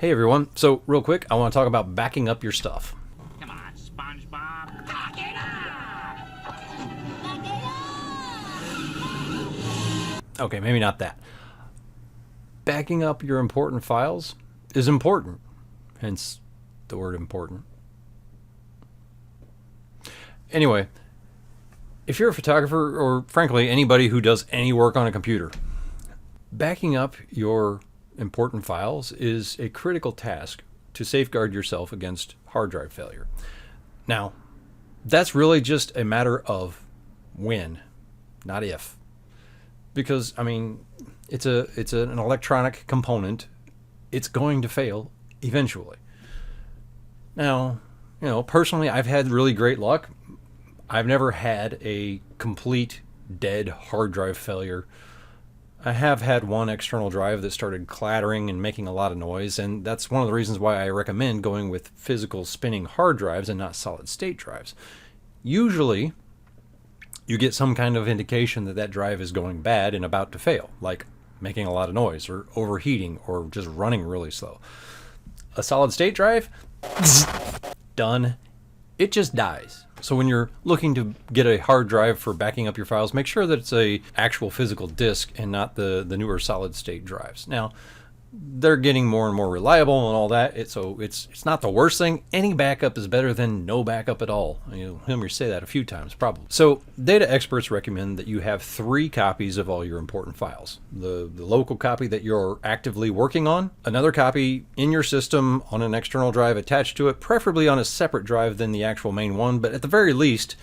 Hey everyone, so real quick, I want to talk about backing up your stuff. Come on, SpongeBob. Back it up! Back it up! Okay, maybe not that. Backing up your important files is important, hence the word important. Anyway, if you're a photographer or frankly anybody who does any work on a computer, backing up your important files is a critical task to safeguard yourself against hard drive failure. Now, that's really just a matter of when, not if. Because, I mean, it's an electronic component. It's going to fail eventually. Now, personally, I've had really great luck. I've never had a complete dead hard drive failure. I have had one external drive that started clattering and making a lot of noise, and that's one of the reasons why I recommend going with physical spinning hard drives and not solid state drives. Usually, you get some kind of indication that that drive is going bad and about to fail, like making a lot of noise or overheating or just running really slow. A solid state drive, done. It just dies. So when you're looking to get a hard drive for backing up your files, make sure that it's a actual physical disk and not the newer solid state drives. Now, they're getting more and more reliable and all that, so it's not the worst thing. Any backup is better than no backup at all. You'll hear me say that a few times probably. So data experts recommend that you have 3 copies of all your important files. The local copy that you're actively working on, another copy in your system on an external drive attached to it, preferably on a separate drive than the actual main one, but at the very least,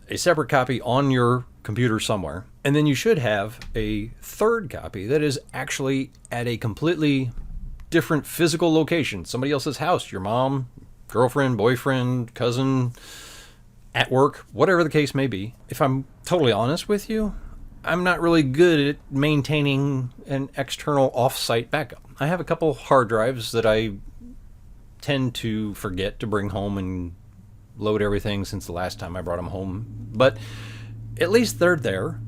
a separate copy on your computer somewhere. And then you should have a third copy that is actually at a completely different physical location, somebody else's house, your mom, girlfriend, boyfriend, cousin, at work, whatever the case may be. If I'm totally honest with you, I'm not really good at maintaining an external off-site backup. I have a couple hard drives that I tend to forget to bring home and load everything since the last time I brought them home, but at least they're there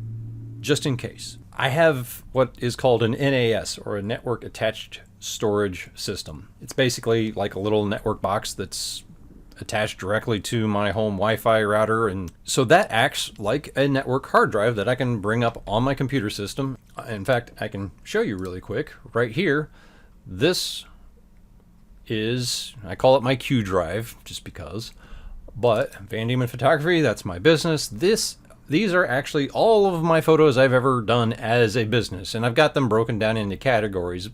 just in case. I have what is called an NAS, or a network attached storage system. It's basically like a little network box that's attached directly to my home Wi-Fi router, and so that acts like a network hard drive that I can bring up on my computer system. In fact, I can show you really quick right here. This is, I call it my Q drive just because, but Van Diemen Photography, that's my business. These are actually all of my photos I've ever done as a business, and I've got them broken down into categories.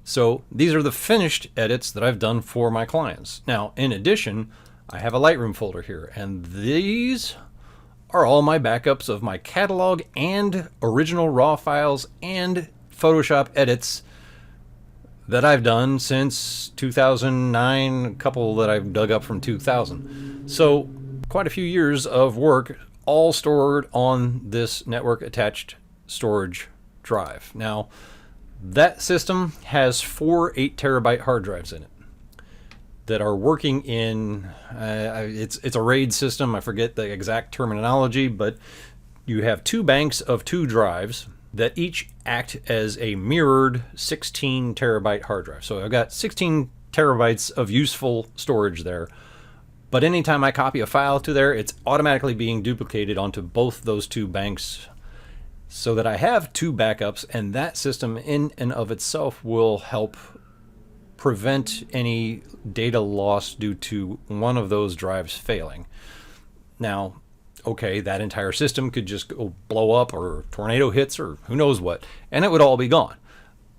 So these are the finished edits that I've done for my clients. Now, in addition, I have a Lightroom folder here, and these are all my backups of my catalog and original RAW files and Photoshop edits that I've done since 2009, a couple that I've dug up from 2000. So quite a few years of work, all stored on this network attached storage drive. Now, that system has 4 8-terabyte hard drives in it that are working in, it's a RAID system. I forget the exact terminology, but you have 2 banks of 2 drives that each act as a mirrored 16 terabyte hard drive. So I've got 16 terabytes of useful storage there. But anytime I copy a file to there, it's automatically being duplicated onto both those 2 banks, so that I have 2 backups, and that system in and of itself will help prevent any data loss due to one of those drives failing. Now, okay, that entire system could just go blow up, or a tornado hits, or who knows what, and it would all be gone.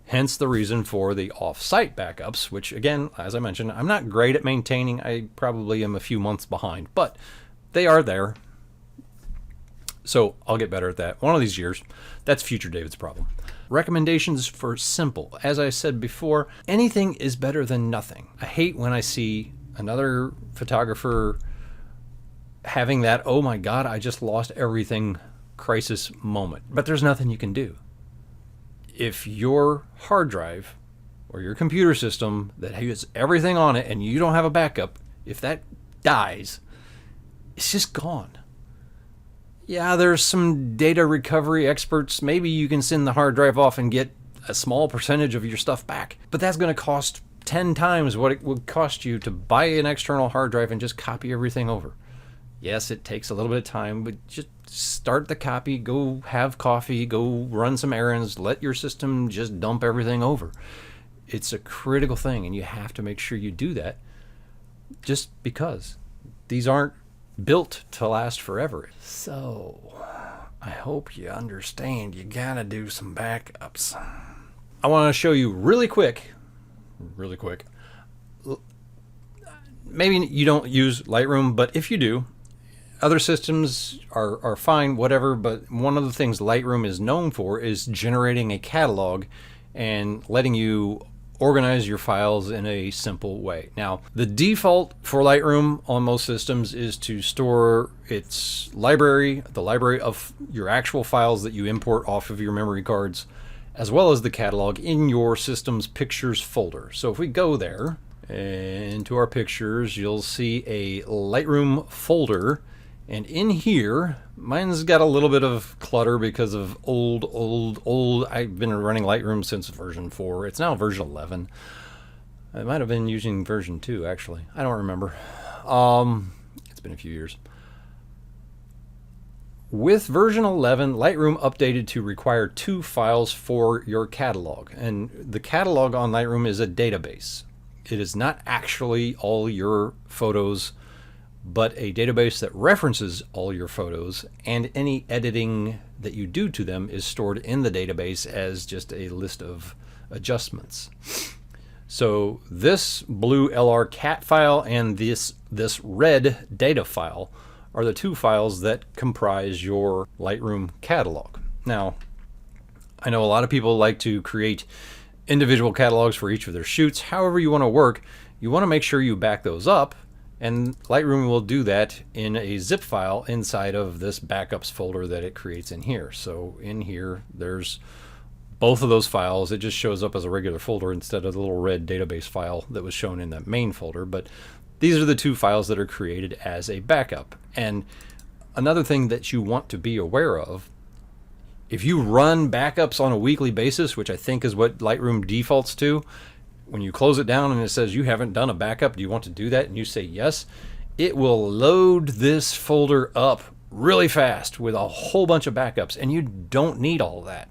Hence the reason for the off-site backups, which again, as I mentioned, I'm not great at maintaining. I probably am a few months behind, but they are there. So I'll get better at that one of these years. That's future David's problem. Recommendations for simple. As I said before, anything is better than nothing. I hate when I see another photographer having that, oh my God, I just lost everything crisis moment. But there's nothing you can do. If your hard drive or your computer system that has everything on it and you don't have a backup, if that dies, it's just gone. Yeah, there's some data recovery experts. Maybe you can send the hard drive off and get a small percentage of your stuff back, but that's going to cost 10 times what it would cost you to buy an external hard drive and just copy everything over. Yes, it takes a little bit of time, but just start the copy, go have coffee, go run some errands, let your system just dump everything over. It's a critical thing, and you have to make sure you do that, just because these aren't built to last forever. So I hope you understand you gotta do some backups. I want to show you really quick. Maybe you don't use Lightroom, but if you do, other systems are fine, whatever, but one of the things Lightroom is known for is generating a catalog and letting you organize your files in a simple way. Now, the default for Lightroom on most systems is to store its library, the library of your actual files that you import off of your memory cards, as well as the catalog in your system's pictures folder. So if we go there into our pictures, you'll see a Lightroom folder. And in here, mine's got a little bit of clutter because of old. I've been running Lightroom since version 4. It's now version 11. I might have been using version 2, actually. I don't remember. It's been a few years. With version 11, Lightroom updated to require 2 files for your catalog. And the catalog on Lightroom is a database. It is not actually all your photos, but a database that references all your photos, and any editing that you do to them is stored in the database as just a list of adjustments. So this blue LR file and this red data file are the 2 files that comprise your Lightroom catalog. Now, I know a lot of people like to create individual catalogs for each of their shoots. However you want to work, you want to make sure you back those up, and Lightroom will do that in a zip file inside of this backups folder that it creates in here. So in here, there's both of those files. It just shows up as a regular folder instead of the little red database file that was shown in that main folder. But these are the 2 files that are created as a backup. And another thing that you want to be aware of, if you run backups on a weekly basis, which I think is what Lightroom defaults to, when you close it down and it says you haven't done a backup, do you want to do that? And you say yes, it will load this folder up really fast with a whole bunch of backups, and you don't need all of that.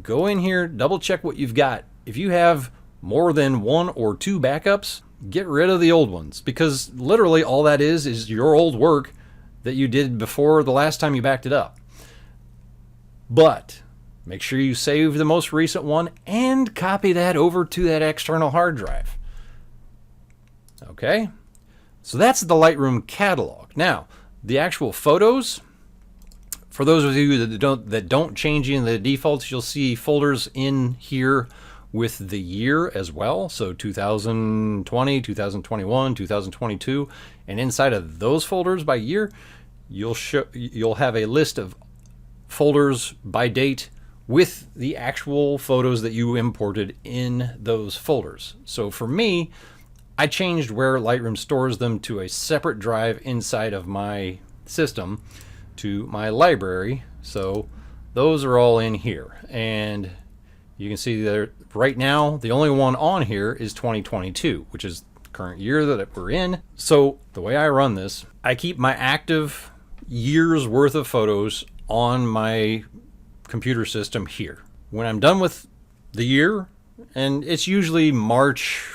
Go in here, double check what you've got. If you have more than 1 or 2 backups, get rid of the old ones, because literally all that is your old work that you did before the last time you backed it up. But make sure you save the most recent one and copy that over to that external hard drive. Okay, so that's the Lightroom catalog. Now, the actual photos, for those of you that don't change in the defaults, you'll see folders in here with the year as well. So 2020, 2021, 2022, and inside of those folders by year, you'll have a list of folders by date with the actual photos that you imported in those folders. So for me, I changed where Lightroom stores them to a separate drive inside of my system to my library. So those are all in here. And you can see that right now, the only one on here is 2022, which is the current year that we're in. So the way I run this, I keep my active year's worth of photos on my computer system here. When I'm done with the year, and it's usually March,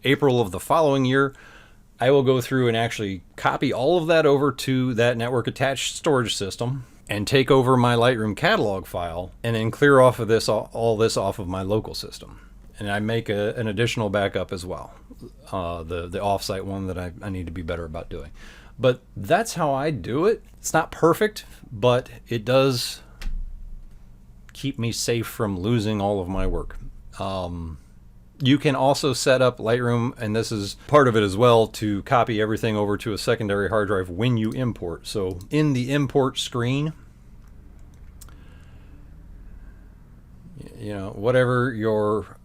April of the following year, I will go through and actually copy all of that over to that network attached storage system and take over my Lightroom catalog file and then clear off of this all this off of my local system. And I make an additional backup as well, the offsite one that I need to be better about doing. But that's how I do it. It's not perfect, but it does keep me safe from losing all of my work. You can also set up Lightroom, and this is part of it as well, to copy everything over to a secondary hard drive when you import. So in the import screen, whatever your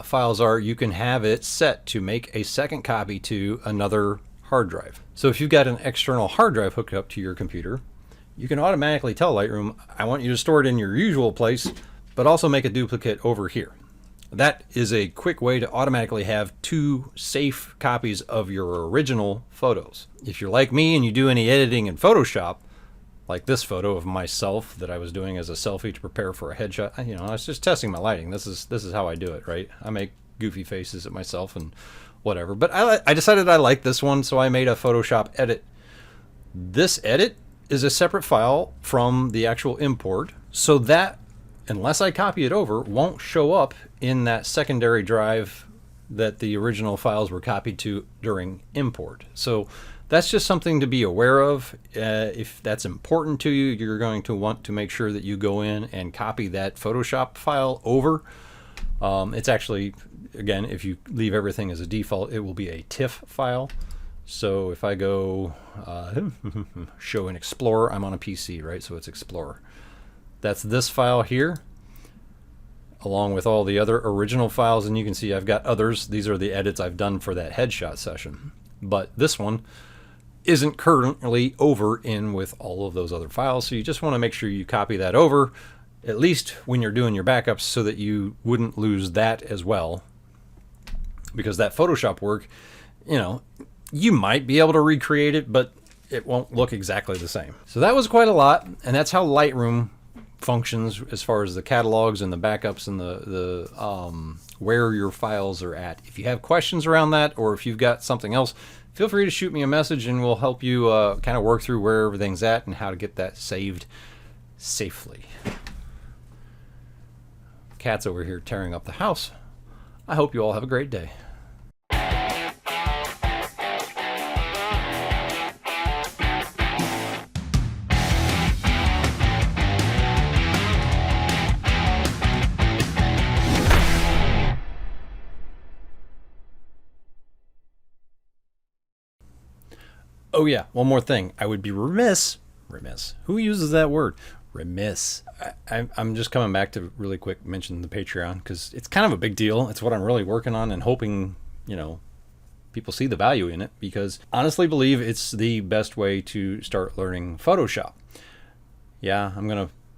files are, you can have it set to make a second copy to another hard drive. So if you've got an external hard drive hooked up to your computer, you can automatically tell Lightroom, I want you to store it in your usual place, but also make a duplicate over here. That is a quick way to automatically have 2 safe copies of your original photos. If you're like me and you do any editing in Photoshop, like this photo of myself that I was doing as a selfie to prepare for a headshot, I was just testing my lighting. This is how I do it, right? I make goofy faces at myself and whatever. But I decided I liked this one, so I made a Photoshop edit. This edit is a separate file from the actual import, so that, unless I copy it over, won't show up in that secondary drive that the original files were copied to during import. So that's just something to be aware of. If that's important to you, you're going to want to make sure that you go in and copy that Photoshop file over. It's actually, again, if you leave everything as a default, it will be a TIFF file. So if I go show in Explorer, I'm on a PC, right? So it's Explorer. That's this file here, along with all the other original files. And you can see I've got others. These are the edits I've done for that headshot session. But this one isn't currently over in with all of those other files. So you just want to make sure you copy that over, at least when you're doing your backups, so that you wouldn't lose that as well. Because that Photoshop work, you might be able to recreate it, but it won't look exactly the same. So that was quite a lot, and that's how Lightroom functions as far as the catalogs and the backups and the where your files are at. If you have questions around that, or if you've got something else, feel free to shoot me a message and we'll help you kind of work through where everything's at and how to get that saved safely. Cat's over here tearing up the house. I hope you all have a great day. Oh yeah, one more thing. I would be remiss. Who uses that word? Remiss. I'm just coming back to really quick mention the Patreon, because it's kind of a big deal. It's what I'm really working on and hoping, people see the value in it, because honestly believe it's the best way to start learning Photoshop. Yeah,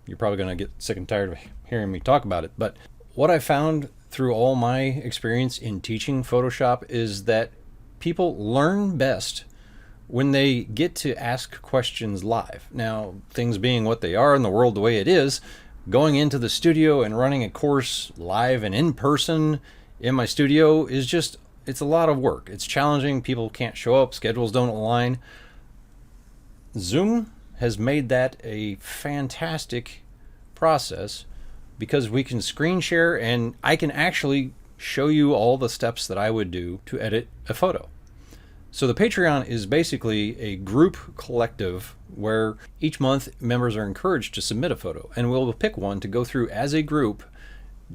you're probably gonna get sick and tired of hearing me talk about it, but what I found through all my experience in teaching Photoshop is that people learn best when they get to ask questions live. Now, things being what they are and the world the way it is, going into the studio and running a course live and in person in my studio is it's a lot of work. It's challenging. People can't show up. Schedules don't align. Zoom has made that a fantastic process, because we can screen share and I can actually show you all the steps that I would do to edit a photo. So the Patreon is basically a group collective where each month members are encouraged to submit a photo, and we'll pick one to go through as a group,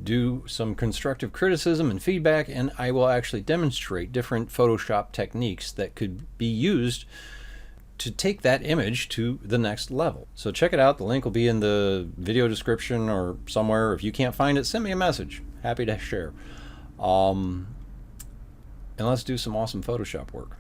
do some constructive criticism and feedback, and I will actually demonstrate different Photoshop techniques that could be used to take that image to the next level. So check it out. The link will be in the video description or somewhere. If you can't find it, send me a message. Happy to share. And let's do some awesome Photoshop work.